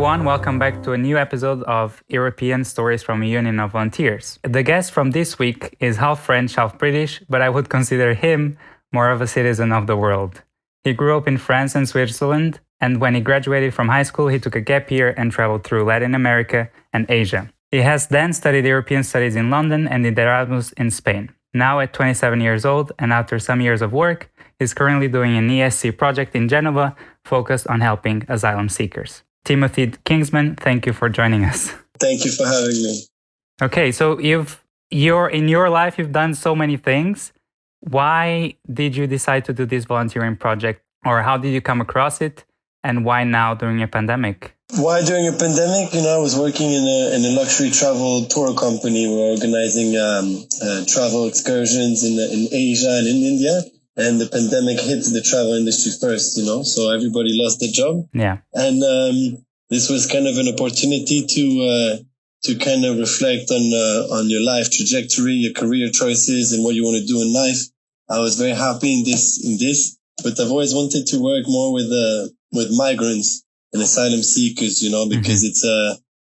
everyone, welcome back to a new episode of European Stories from a Union of Volunteers. The guest from this week is half French, half British, but I would consider him more of a citizen of the world. He grew up in France and Switzerland, and when he graduated from high school, he took a gap year and traveled through Latin America and Asia. He has then studied European studies in London and did Erasmus in Spain. Now at 27 years old, and after some years of work, he's currently doing an ESC project in Geneva focused on helping asylum seekers. Timothy Kingsman, thank you for joining us. Thank you for having me. Okay, so in your life, you've done so many things. Why did you decide to do this volunteering project, or how did you come across it, and why now during a pandemic? Why during a pandemic? I was working in a luxury travel tour company. We were organizing travel excursions in Asia and in India. And the pandemic hit the travel industry first, so everybody lost their job. Yeah. And this was kind of an opportunity to kind of reflect on your life trajectory, your career choices, and what you want to do in life. I was very happy in this, but I've always wanted to work more with migrants and asylum seekers, because it's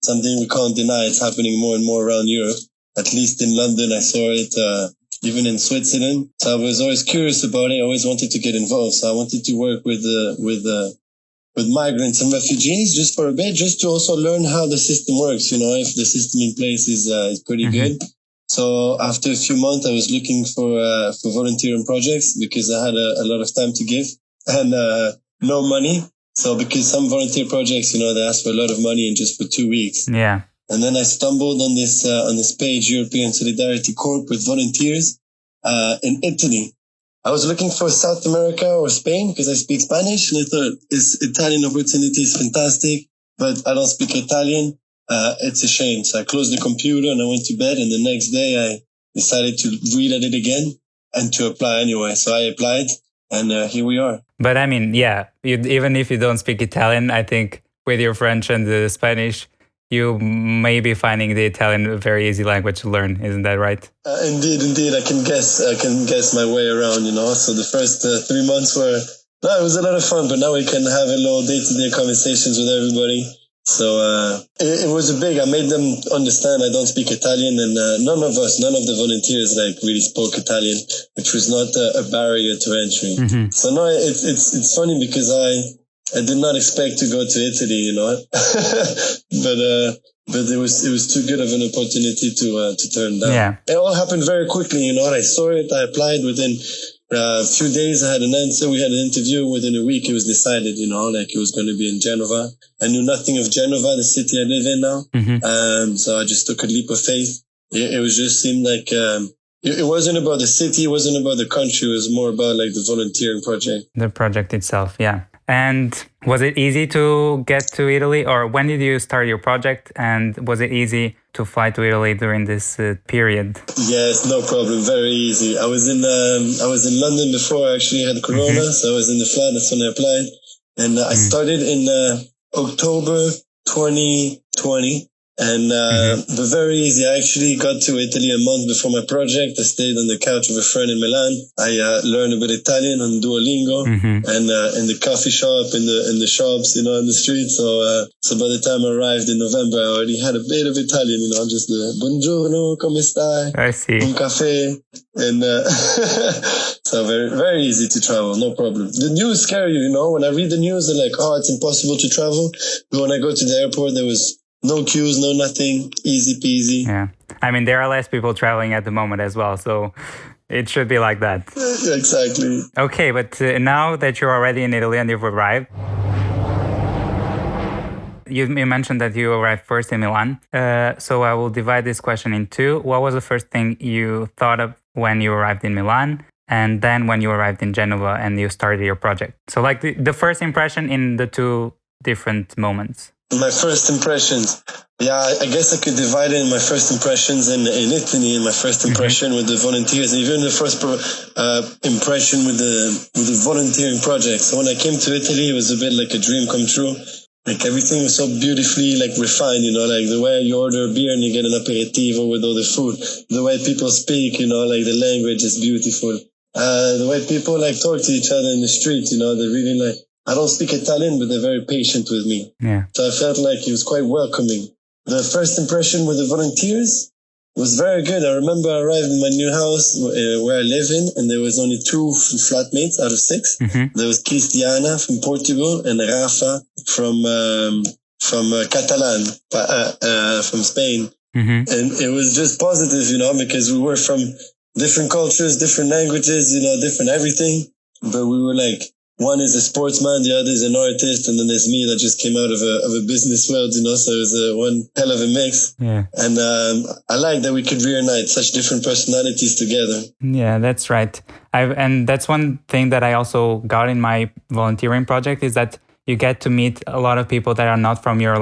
something we can't deny. It's happening more and more around Europe. At least in London, I saw it. Even in Switzerland. So I was always curious about it. I always wanted to get involved. So I wanted to work with migrants and refugees just for a bit, just to also learn how the system works. If the system in place is pretty good. So after a few months, I was looking for volunteering projects because I had a lot of time to give and no money. So because some volunteer projects, they ask for a lot of money and just for 2 weeks. Yeah. And then I stumbled on this page, European Solidarity Corp, with volunteers in Italy. I was looking for South America or Spain because I speak Spanish, and I thought this Italian opportunity is fantastic, but I don't speak Italian. It's a shame. So I closed the computer and I went to bed, and the next day I decided to read at it again and to apply anyway. So I applied, and here we are. But I mean, yeah, even if you don't speak Italian, I think with your French and the Spanish, you may be finding the Italian a very easy language to learn, isn't that right? Indeed. I can guess my way around, So the first 3 months it was a lot of fun, but now we can have a little day-to-day conversations with everybody. So it was I made them understand I don't speak Italian, and none of the volunteers really spoke Italian, which was not a barrier to entry. Mm-hmm. So no, it's funny because I did not expect to go to Italy, but it was too good of an opportunity to turn down. Yeah. It all happened very quickly, I saw it, I applied within a few days. I had an answer. We had an interview. Within a week, it was decided, it was going to be in Geneva. I knew nothing of Geneva, the city I live in now. Mm-hmm. So I just took a leap of faith. It was just seemed like, it wasn't about the city. It wasn't about the country. It was more about the volunteering project. The project itself. Yeah. And was it easy to get to Italy, or when did you start your project? And was it easy to fly to Italy during this period? Yes, no problem. Very easy. I was in London before I actually had Corona, so I was in the flat. That's when I applied, and I started in October 2020. And but very easy. I actually got to Italy a month before my project. I stayed on the couch of a friend in Milan. I learned a bit Italian on Duolingo and in the coffee shop, in the shops, in the street. So by the time I arrived in November, I already had a bit of Italian, just the buongiorno, come stai? I see. Un caffè. And so very, very easy to travel, no problem. The news scare you, When I read the news, they're like, oh, it's impossible to travel. But when I go to the airport, there was no queues, no nothing, easy peasy. Yeah. I mean, there are less people traveling at the moment as well, so it should be like that. Exactly. Okay, but now that you're already in Italy and you've arrived, you mentioned that you arrived first in Milan. So I will divide this question in two. What was the first thing you thought of when you arrived in Milan? And then when you arrived in Geneva and you started your project? So the first impression in the two different moments. My first impressions. Yeah, I guess I could divide it in my first impressions in Italy and my first impression with the volunteers, and even the first impression with the volunteering project. So when I came to Italy, it was a bit like a dream come true. Everything was so beautifully refined, the way you order a beer and you get an aperitivo with all the food, the way people speak, the language is beautiful. The way people talk to each other in the street, they're really I don't speak Italian, but they're very patient with me. Yeah. So I felt like it was quite welcoming. The first impression with the volunteers was very good. I remember I arrived in my new house where I live in, and there was only 2 flatmates out of 6. Mm-hmm. There was Cristiana from Portugal and Rafa from Catalan, from Spain. Mm-hmm. And it was just positive, because we were from different cultures, different languages, different everything. But we were like, one is a sportsman, the other is an artist, and then there's me that just came out of a business world, so it was one hell of a mix. Yeah. And I like that we could reunite such different personalities together. Yeah, that's right. And that's one thing that I also got in my volunteering project is that you get to meet a lot of people that are not from your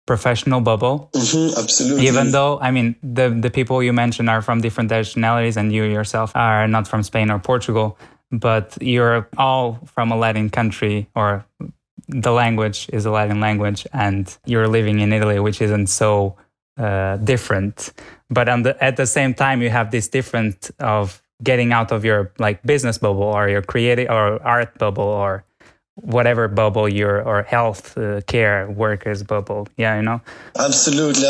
professional bubble. Mm-hmm, absolutely. Even though, the people you mentioned are from different nationalities and you yourself are not from Spain or Portugal, but you're all from a Latin country, or the language is a Latin language, and you're living in Italy, which isn't so different. But at the same time, you have this difference of getting out of your business bubble or your creative or art bubble or whatever bubble or health care workers bubble. Yeah, Absolutely.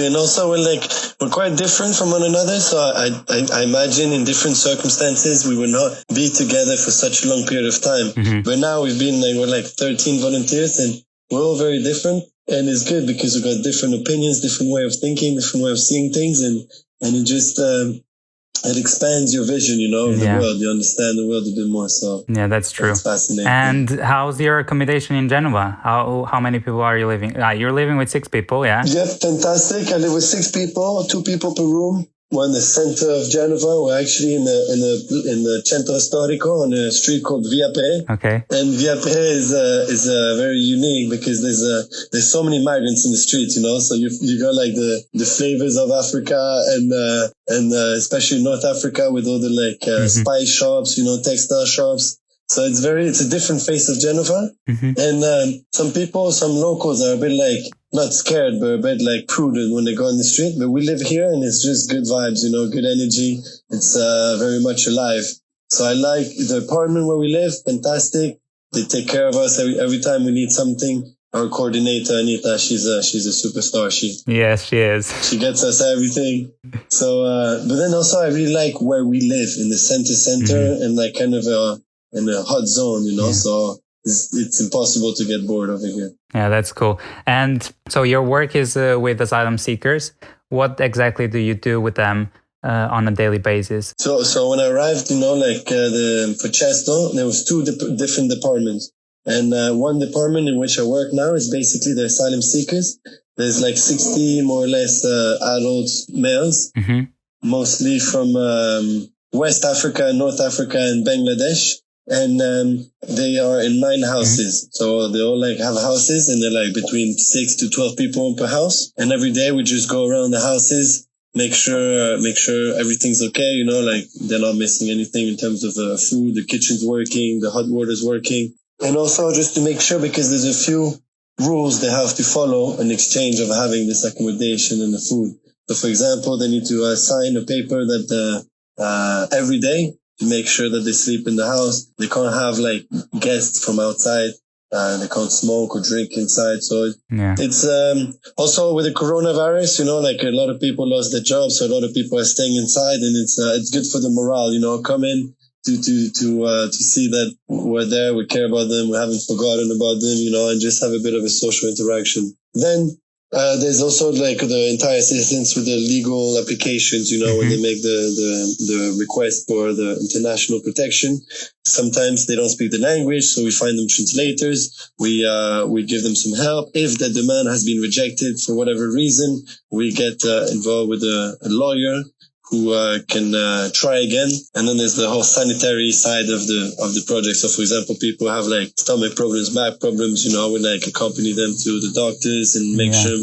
And also we're quite different from one another. So I imagine in different circumstances we would not be together for such a long period of time. Mm-hmm. But now we're 13 volunteers, and we're all very different. And it's good because we've got different opinions, different way of thinking, different way of seeing things. And it just, it expands your vision, of the world. You understand the world a bit more. So yeah, that's true. It's fascinating. And how's your accommodation in Geneva? How many people are you living? You're living with 6 people, yeah? Yeah, fantastic. I live with 6 people, 2 people per room. We're in the center of Geneva. We're actually in the Centro Storico on a street called Via Pre. Okay. And Via Pre is very unique because there's so many migrants in the streets, So you got the flavors of Africa and especially North Africa with all the spice shops, textile shops. So it's a different face of Geneva. Mm-hmm. And some locals are a bit not scared, but a bit prudent when they go on the street. But we live here and it's just good vibes, good energy. It's very much alive. So I like the apartment where we live. Fantastic. They take care of us every time we need something. Our coordinator, Anita, she's a superstar. Yes, she is. She gets us everything. So, but then also I really like where we live in the center Mm-hmm. and kind of in a hot zone, Yeah. So it's impossible to get bored over here. Yeah, that's cool. And so your work is with asylum seekers. What exactly do you do with them on a daily basis? So when I arrived, for Chesto, there was 2 different departments. And one department in which I work now is basically the asylum seekers. There's 60 more or less adult males, Mm-hmm. mostly from West Africa, North Africa, and Bangladesh. And they are in 9 houses. Mm-hmm. So they all have houses, and they're between 6 to 12 people per house. And every day we just go around the houses, make sure everything's okay, they're not missing anything in terms of food, the kitchen's working, the hot water's working. And also just to make sure, because there's a few rules they have to follow in exchange of having this accommodation and the food. So for example, they need to sign a paper that every day to make sure that they sleep in the house. They can't have guests from outside. They can't smoke or drink inside. So it's also with the coronavirus, a lot of people lost their jobs, so a lot of people are staying inside, and it's good for the morale, come in to see that we're there, we care about them, we haven't forgotten about them, and just have a bit of a social interaction. Then there's also the entire assistance with the legal applications, Mm-hmm. when they make the request for the international protection. Sometimes they don't speak the language, so we find them translators. We give them some help. If the demand has been rejected for whatever reason, we get involved with a lawyer who can try again. And then there's the whole sanitary side of the project. So for example, people have stomach problems, back problems, we accompany them to the doctors and make sure,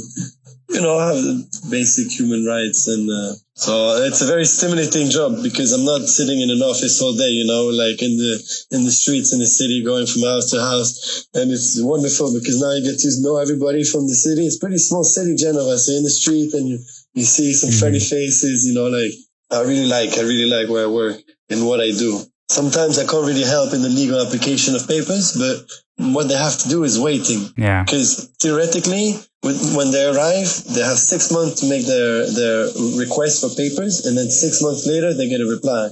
have the basic human rights. And so it's a very stimulating job, because I'm not sitting in an office all day, in the streets in the city, going from house to house. And it's wonderful because now you get to know everybody from the city. It's a pretty small city, Geneva. So in the street, and you see some friendly faces, I really like where I work and what I do. Sometimes I can't really help in the legal application of papers, but what they have to do is waiting. Yeah. Because theoretically, when they arrive, they have 6 months to make their request for papers, and then 6 months later, they get a reply.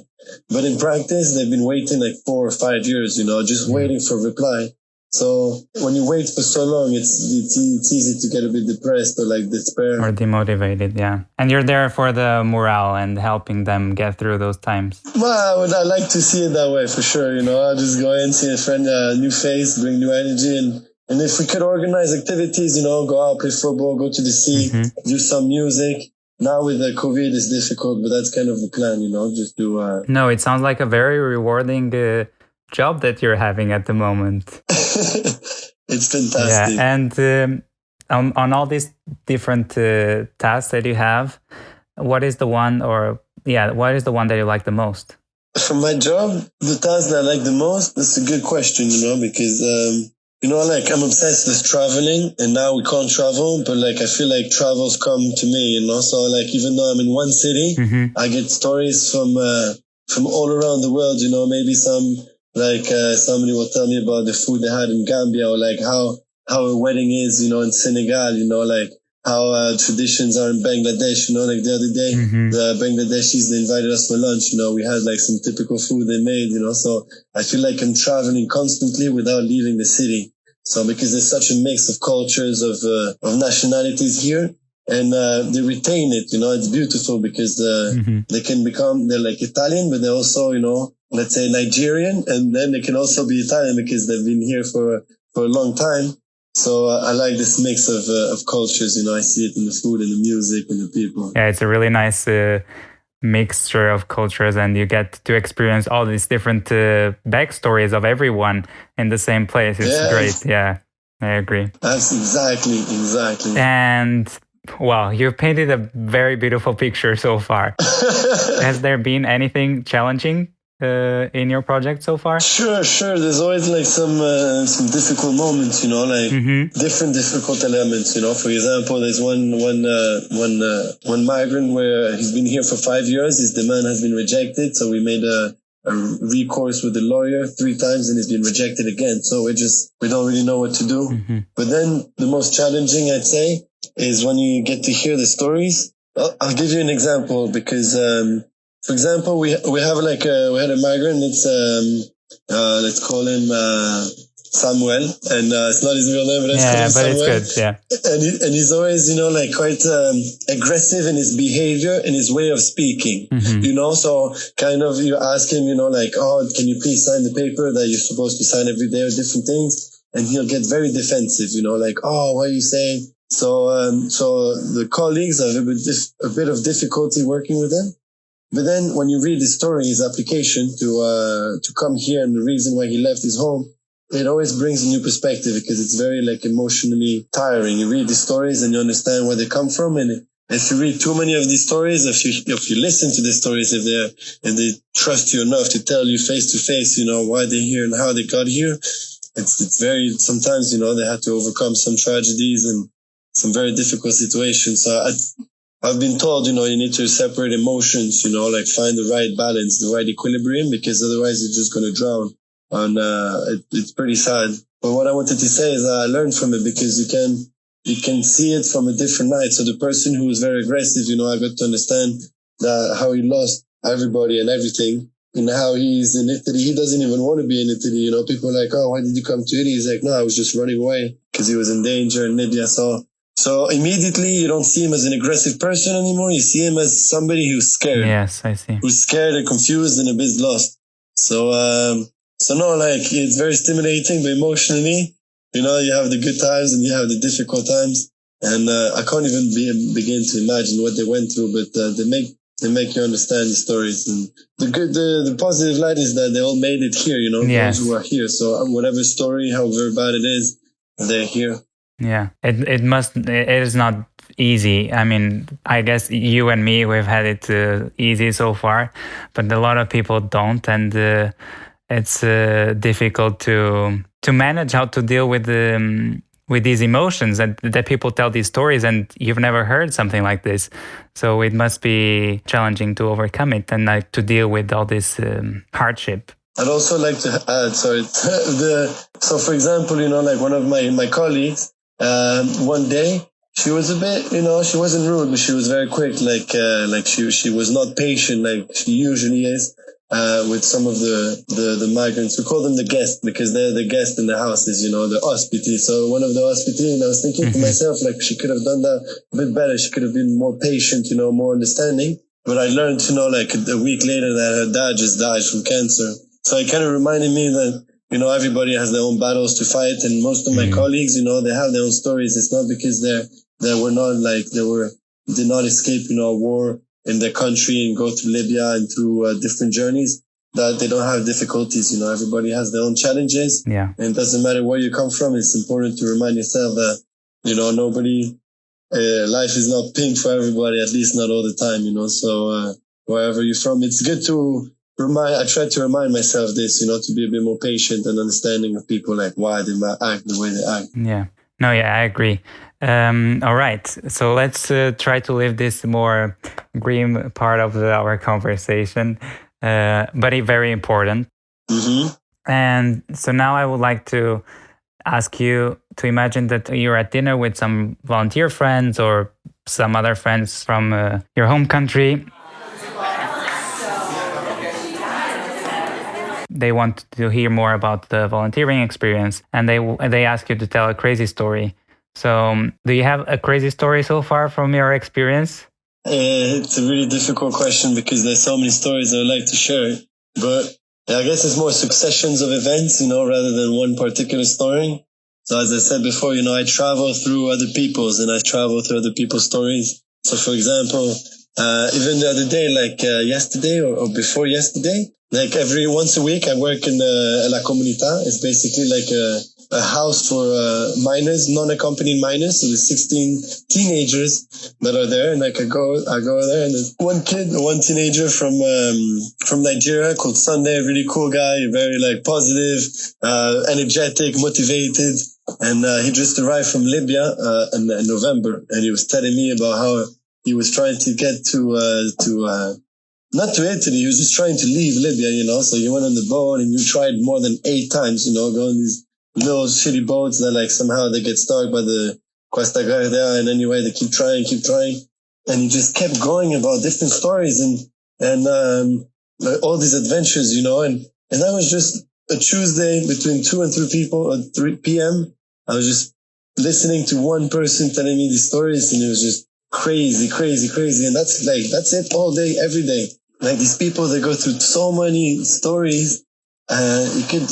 But in practice, they've been waiting like 4 or 5 years, just waiting for a reply. So when you wait for so long, it's easy to get a bit depressed or like despair. Or demotivated, yeah. And you're there for the morale and helping them get through those times. Well, I like to see it that way for sure. I'll just go in, see a friend, a new face, bring new energy. And if we could organize activities, go out, play football, go to the sea, do some music. Now with the COVID, it's difficult, but that's kind of the plan, just do... No, it sounds like a very rewarding job that you're having at the moment. It's fantastic. Yeah, and on all these different tasks that you have, what is the one that you like the most? For my job, the task that I like the most, that's a good question, because, I'm obsessed with traveling, and now we can't travel, but I feel like travels come to me, so even though I'm in one city, I get stories from all around the world, maybe somebody will tell me about the food they had in Gambia, or how a wedding is, in Senegal, how traditions are in Bangladesh, the other day, the Bangladeshis, they invited us for lunch, we had some typical food they made, so I feel like I'm traveling constantly without leaving the city. So because there's such a mix of cultures, of nationalities here, and they retain it, it's beautiful because they're like Italian, but they're also, let's say Nigerian, and then they can also be Italian because they've been here for a long time. So I like this mix of cultures, I see it in the food and the music and the people. Yeah, it's a really nice mixture of cultures, and you get to experience all these different backstories of everyone in the same place. It's great. Yeah, I agree. That's exactly. And wow, you've painted a very beautiful picture so far. Has there been anything challenging in your project so far? Sure. There's always some difficult moments, different difficult elements. For example, there's one migrant where he's been here for 5 years. His demand has been rejected, so we made a recourse with the lawyer 3 times, and it's been rejected again. So we don't really know what to do. But then the most challenging, I'd say, is when you get to hear the stories. I'll give you an example because. For example, we had a migrant. Let's call him Samuel, and it's not his real name, but let's call him Samuel. It's good. Yeah, and he's always quite aggressive in his behavior and his way of speaking. So kind of you ask him, oh, can you please sign the paper that you're supposed to sign every day or different things, and he'll get very defensive. Oh, what are you saying? So the colleagues have a bit of difficulty working with him. But then when you read his story, his application to come here and the reason why he left his home, it always brings a new perspective because it's very emotionally tiring. You read the stories and you understand where they come from. And if you read too many of these stories, if you listen to the stories, if they trust you enough to tell you face to face, why they're here and how they got here, it's very, sometimes, they had to overcome some tragedies and some very difficult situations. So I've been told, you need to separate emotions, find the right balance, the right equilibrium, because otherwise you're just going to drown. And it's pretty sad. But what I wanted to say is I learned from it because you can see it from a different light. So the person who was very aggressive, I got to understand how he lost everybody and everything, and how he's in Italy. He doesn't even want to be in Italy. People are like, oh, why did you come to Italy? He's like, no, I was just running away because he was in danger in Libya. So immediately you don't see him as an aggressive person anymore. You see him as somebody who's scared. Yes, I see. Who's scared and confused and a bit lost. So no, it's very stimulating, but emotionally, you have the good times and you have the difficult times. And I can't even begin to imagine what they went through, but they make you understand the stories. And the positive light is that they all made it here, yes. Those who are here. So whatever story, however bad it is, they're here. Yeah, it is not easy. I mean, I guess you and me, we've had it easy so far, but a lot of people don't, and it's difficult to manage how to deal with these emotions, and that people tell these stories, and you've never heard something like this. So it must be challenging to overcome it and to deal with all this hardship. I'd also like to add, sorry, so for example, like one of my colleagues, one day she was a bit, she wasn't rude, but she was very quick, like she was not patient like she usually is, with some of the migrants. We call them the guests because they're the guest in the houses, the hospiti. So one of the hospiti, and I was thinking to myself, like she could have done that a bit better. She could have been more patient, more understanding. But I learned to know like a week later that her dad just died from cancer. So it kind of reminded me that, everybody has their own battles to fight. And most of my colleagues, they have their own stories. It's not because did not escape, a war in their country and go through Libya and through different journeys that they don't have difficulties. Everybody has their own challenges. Yeah. And it doesn't matter where you come from. It's important to remind yourself that, nobody, life is not pink for everybody, at least not all the time, so wherever you're from, it's good to I try to remind myself this, to be a bit more patient and understanding of people, like why they might act the way they act. Yeah. No, yeah, I agree. All right. So let's try to leave this more grim part of our conversation, but very important. And so now I would like to ask you to imagine that you're at dinner with some volunteer friends or some other friends from your home country. They want to hear more about the volunteering experience, and they ask you to tell a crazy story. So, do you have a crazy story so far from your experience? It's a really difficult question because there's so many stories I would like to share. But I guess it's more successions of events, rather than one particular story. So as I said before, I travel through other people's and I travel through other people's stories. So for example, even the other day, like yesterday or before yesterday, like every once a week, I work in Accommodation. It's basically like a house for minors, non-accompanied minors. So there's 16 teenagers that are there, and like I go there, and there's one teenager from Nigeria called Sunday, a really cool guy, very like positive, energetic, motivated, and he just arrived from Libya in November, and he was telling me about how he was trying to get to not to Italy, he was just trying to leave Libya, so he went on the boat and he tried more than 8 times, going these little shitty boats that like somehow they get stuck by the Costa Guardia, and anyway, they keep trying. And he just kept going about different stories and all these adventures, and that was just a Tuesday between 2 and 3 people at 3 p.m. I was just listening to one person telling me these stories, and it was just crazy. And that's it all day, every day. Like these people, they go through so many stories. You could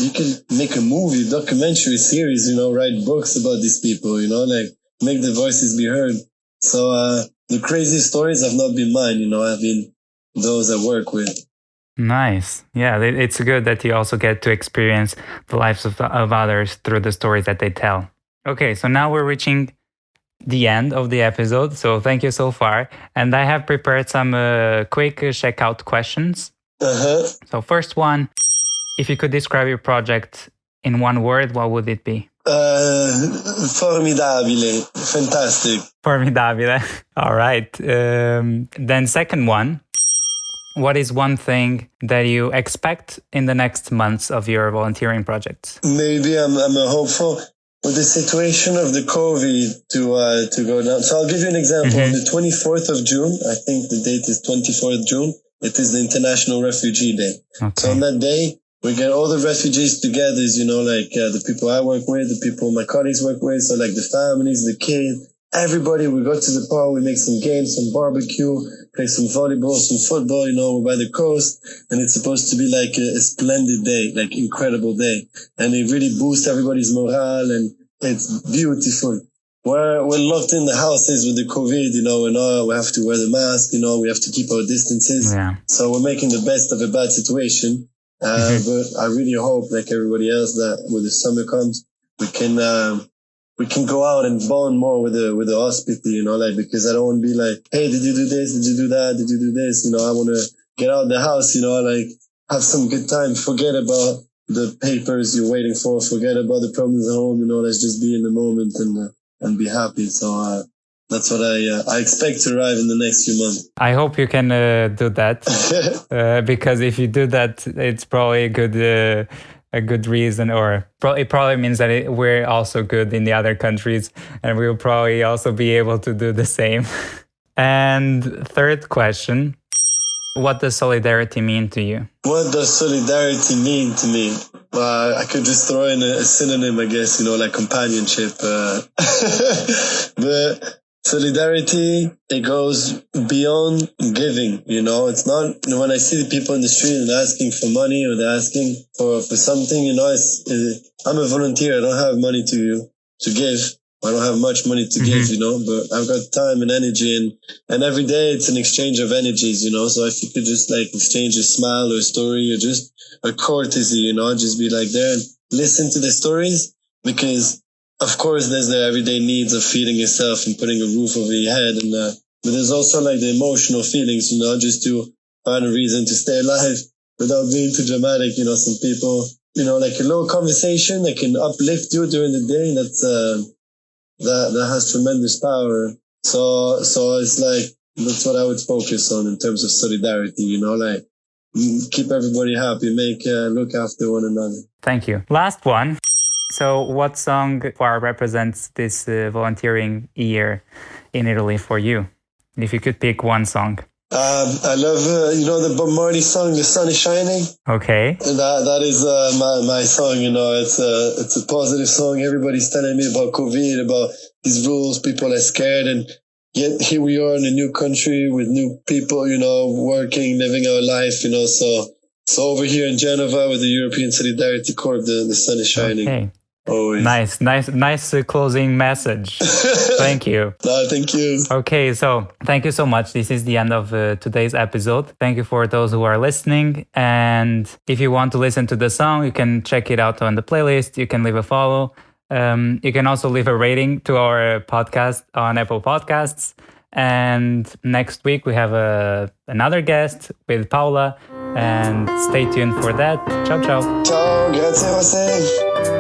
make a movie, documentary series, write books about these people, like make the voices be heard. So, the crazy stories have not been mine, have been those I work with. Nice. Yeah, it's good that you also get to experience the lives of others through the stories that they tell. Okay, so now we're reaching the end of the episode. So thank you so far. And I have prepared some quick checkout questions. So first one, if you could describe your project in one word, what would it be? Formidabile. Fantastic. Formidabile. All right. Then second one, what is one thing that you expect in the next months of your volunteering projects? Maybe I'm a hopeful with the situation of the COVID to go down. So I'll give you an example. On the 24th of June, I think the date is 24th June, it is the International Refugee Day. Okay. So on that day, we get all the refugees together, the people I work with, the people my colleagues work with, so like the families, the kids, everybody. We go to the park, we make some games, some barbecue, play some volleyball, some football, we're by the coast, and it's supposed to be like a splendid day, like incredible day. And it really boosts everybody's morale, and it's beautiful. We're locked in the houses with the COVID, we have to wear the mask, we have to keep our distances. Yeah. So we're making the best of a bad situation. But I really hope, like everybody else, that when the summer comes, we can go out and bond more with the hospital, because I don't want to be like, hey, did you do this? Did you do that? Did you do this? I want to get out of the house, have some good time, forget about the papers you're waiting for, forget about the problems at home, let's just be in the moment and be happy. So, That's what I expect to arrive in the next few months. I hope you can do that, because if you do that, it's probably a good reason, or it probably means that we're also good in the other countries, and we'll probably also be able to do the same. And third question, what does solidarity mean to you? What does solidarity mean to me? I could just throw in a synonym, I guess, like companionship. But solidarity, it goes beyond giving, It's not, when I see the people in the street and asking for money or they're asking for something, I'm a volunteer. I don't have money to give. I don't have much money to give, but I've got time and energy, and every day it's an exchange of energies, So if you could just exchange a smile or a story or just a courtesy, just be there and listen to the stories, because of course there's the everyday needs of feeding yourself and putting a roof over your head, but there's also the emotional feelings, just to find a reason to stay alive without being too dramatic. Some people, a little conversation that can uplift you during the day. That has tremendous power. So it's that's what I would focus on in terms of solidarity, keep everybody happy, look after one another. Thank you. Last one. So what song represents this volunteering year in Italy for you? If you could pick one song. I love, the Bob Marley song, The Sun is Shining. Okay. And that is my song, it's a positive song. Everybody's telling me about COVID, about these rules. People are scared, and yet here we are in a new country with new people, working, living our life, So over here in Genova with the European Solidarity Corps, the sun is shining. Okay. Always. Nice closing message. Thank you. No, thank you. Okay, so thank you so much. This is the end of today's episode. Thank you for those who are listening. And if you want to listen to the song, you can check it out on the playlist. You can leave a follow. You can also leave a rating to our podcast on Apple Podcasts. And next week we have another guest with Paula. And stay tuned for that. Ciao, ciao. Ciao, grazie a você.